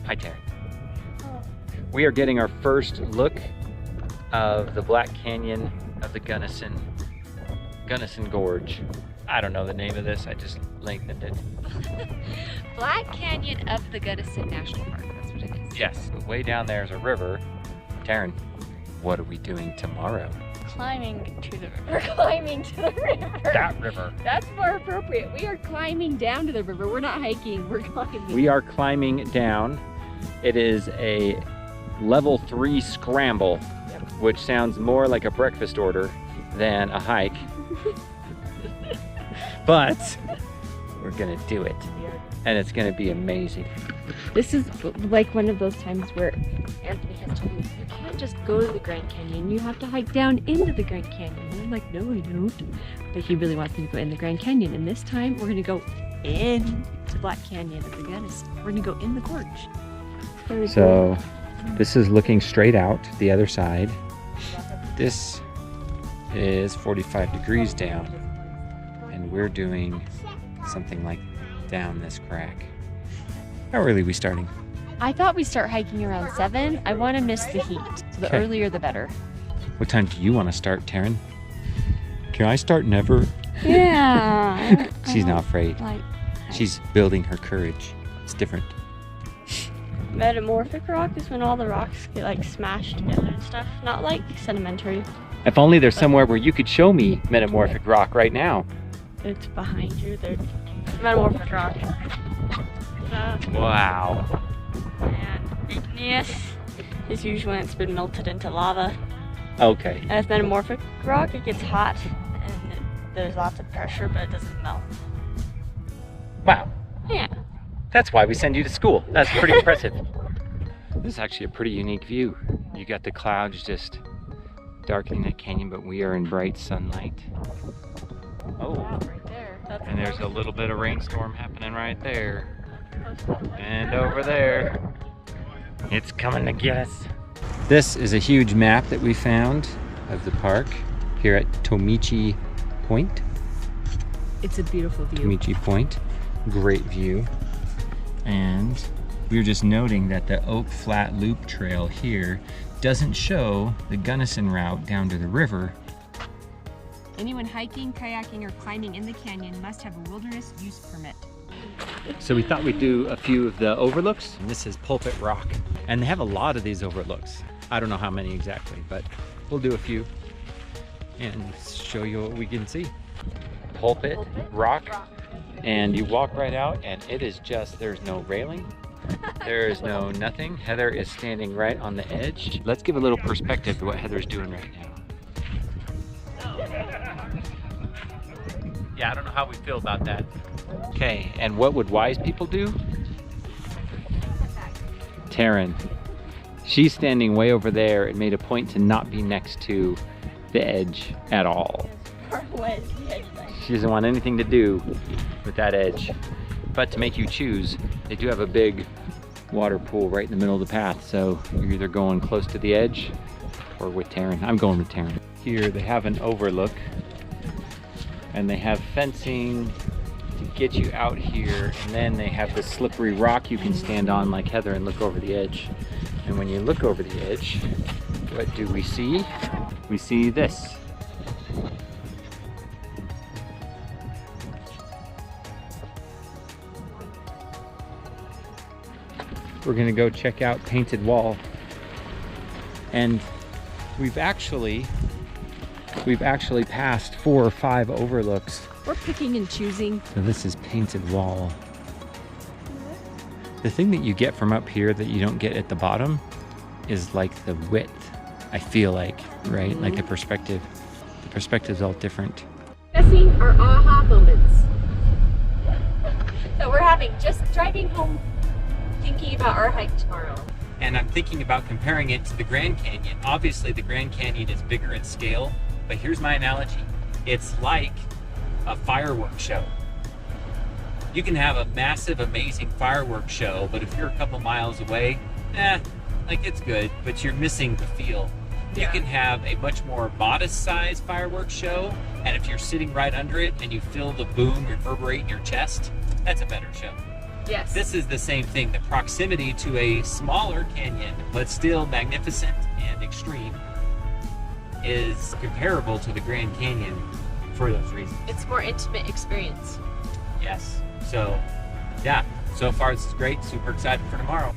Hi, Terry. We are getting our first look of the Black Canyon of the Gunnison Gorge. I don't know the name of this, I just lengthened it. Black Canyon of the Gunnison National Park, that's what it is. Yes, way down there is a river. Taryn, what are we doing tomorrow? Climbing to the river. We're climbing to the river. That river. That's more appropriate. We are climbing down to the river. We're not hiking, we're climbing. We are climbing down. It is a level 3 scramble, which sounds more like a breakfast order than a hike. But we're gonna do it, and it's gonna be amazing. This is like one of those times where Anthony has told me, you can't just go to the Grand Canyon, you have to hike down into the Grand Canyon. And I'm like, no, I don't. But he really wants me to go in the Grand Canyon, and this time we're gonna go in the Black Canyon of the Gunnison. We're gonna go in the gorge. So this is looking straight out the other side. This is 45 degrees down, and we're doing something like down this crack. How early are we starting? I thought we start hiking around 7. I want to miss the heat, so the earlier the better. What time do you want to start, Taryn? Can I start never? Yeah. She's not afraid. She's building her courage. It's different. Metamorphic Rock is when all the rocks get like smashed together and stuff, not like sedimentary. If only there's somewhere where you could show me Metamorphic Rock right now. It's behind you. There's Metamorphic Rock. Wow. And igneous is usually when it's been melted into lava. Okay. And with Metamorphic Rock, it gets hot and there's lots of pressure, but it doesn't melt. Wow. Yeah. That's why we send you to school. That's pretty impressive. This is actually a pretty unique view. You got the clouds just darkening that canyon, but we are in bright sunlight. Oh, Right there. That's and there's a little bit of rainstorm happening right there. And over there. It's coming to get us. This is a huge map that we found of the park here at Tomichi Point. It's a beautiful view. Tomichi Point. Great view. And we were just noting that the Oak Flat Loop Trail here doesn't show the Gunnison route down to the river. Anyone hiking, kayaking, or climbing in the canyon must have a wilderness use permit. So we thought we'd do a few of the overlooks. And this is Pulpit Rock. And they have a lot of these overlooks. I don't know how many exactly, but we'll do a few and show you what we can see. Pulpit Rock. And you walk right out and it is just, there's no railing. There is no nothing. Heather is standing right on the edge. Let's give a little perspective to what Heather's doing right now. Yeah, I don't know how we feel about that. Okay, and what would wise people do? Taryn, she's standing way over there and made a point to not be next to the edge at all. She doesn't want anything to do with that edge. But to make you choose, they do have a big water pool right in the middle of the path, so you're either going close to the edge or with Taryn. I'm going with Taryn. Here they have an overlook, and they have fencing to get you out here, and then they have this slippery rock you can stand on like Heather and look over the edge. And when you look over the edge, what do we see? We see this. We're gonna go check out Painted Wall. And we've actually passed 4 or 5 overlooks. We're picking and choosing. So this is Painted Wall. The thing that you get from up here that you don't get at the bottom is like the width, I feel like, right? Like the perspective. The perspective's all different. Discussing our aha moments. So we're having just driving home, thinking about our hike tomorrow. And I'm thinking about comparing it to the Grand Canyon. Obviously the Grand Canyon is bigger in scale, but here's my analogy. It's like a fireworks show. You can have a massive, amazing fireworks show, but if you're a couple miles away, like it's good, but you're missing the feel. You can have a much more modest sized fireworks show, and if you're sitting right under it and you feel the boom reverberate in your chest, that's a better show. Yes. This is the same thing. The proximity to a smaller canyon, but still magnificent and extreme, is comparable to the Grand Canyon for those reasons. It's more intimate experience. Yes. So, yeah. So far, this is great. Super excited for tomorrow.